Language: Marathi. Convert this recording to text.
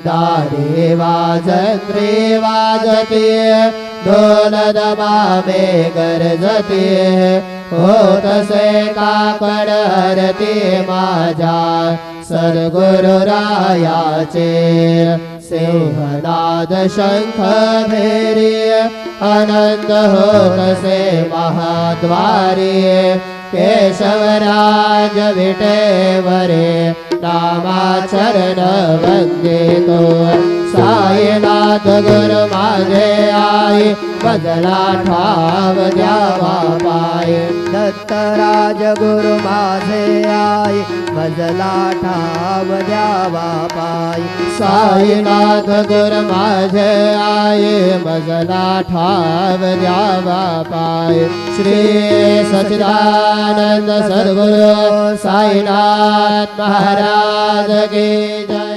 दारी वाजंत्री वाजती ढोल दमामे गरजती होतसे काकड हरती माझ्या सद्गुरुरायाचे सिंहनाद शंख भेरी आनंद होतसे महाद्वारी केशवराज विटेवरे नामाचरण वंदितो साईनाथ गुरु माझे आई बदला ठाव द्यावा पाय दत्तराज गुरु माझे आई बदला ठाव द्यावा पाय साईनाथ गुरु माझे आई बदला ठाव द्यावा पाय श्री सच्चिदानंद सद्गुरु साईनाथ महाराज की जय।